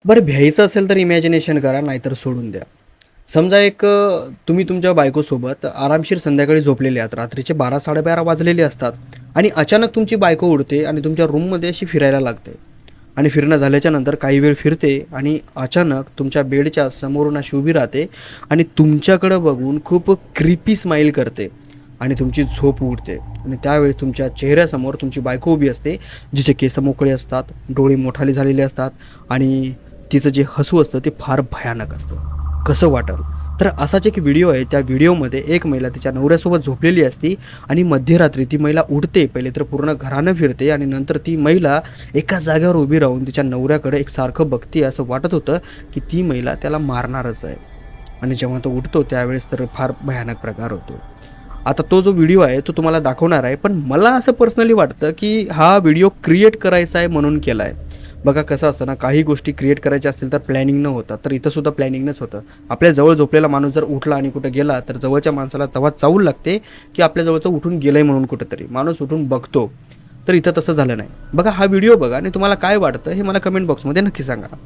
बरं भ्यायचं असेल तर इमॅजिनेशन करा, नाहीतर सोडून द्या. समजा तुम्ही तुमच्या बायकोसोबत आरामशीर संध्याकाळी झोपलेले आहात. रात्रीचे 12-12:30 वाजलेले असतात आणि अचानक तुमची बायको उठते आणि तुमच्या रूममध्ये अशी फिरायला लागते आणि फिरणं झाल्याच्या नंतर काही वेळ फिरते आणि अचानक तुमच्या बेडच्या समोरून अशी उभी राहते आणि तुमच्याकडं बघून खूप क्रिपी स्माईल करते आणि तुमची झोप उडते आणि त्यावेळी तुमच्या चेहऱ्यासमोर तुमची बायको उभी असते, जिचे केस मोकळे असतात, डोळे मोठाले झालेले असतात आणि तिचं जे हसू असतं ते फार भयानक असतं. कसं वाटेल? तर असाच एक व्हिडिओ आहे. त्या व्हिडिओमध्ये एक महिला तिच्या नवऱ्यासोबत झोपलेली असती आणि मध्यरात्री ती महिला उठते. पहिले तर पूर्ण घरानं फिरते आणि नंतर ती महिला एका जागेवर उभी राहून तिच्या नवऱ्याकडे एकसारखं बघते. असं वाटत होतं की ती महिला त्याला मारणारच आहे आणि जेव्हा तो उठतो त्यावेळेस तर फार भयानक प्रकार होतो. आता तो जो व्हिडिओ आहे तो तुम्हाला दाखवणार आहे, पण मला असं पर्सनली वाटतं की हा व्हिडिओ क्रिएट करायचा आहे म्हणून केला आहे. बघा कसं असतं ना, काही गोष्टी क्रिएट करायच्या असतील तर प्लॅनिंग न होता, तर इथंसुद्धा प्लॅनिंगनंच होतं. आपल्या जवळ झोपलेला माणूस जर उठला आणि कुठं गेला तर जवळच्या माणसाला तेव्हा चावल लागते की आपल्या जवळचं उठून गेलं आहे म्हणून. कुठंतरी माणूस उठून बघतो, तर इथं तसं झालं नाही. बघा हा व्हिडिओ बघा आणि तुम्हाला काय वाटतं हे मला कमेंट बॉक्समध्ये नक्की सांगा.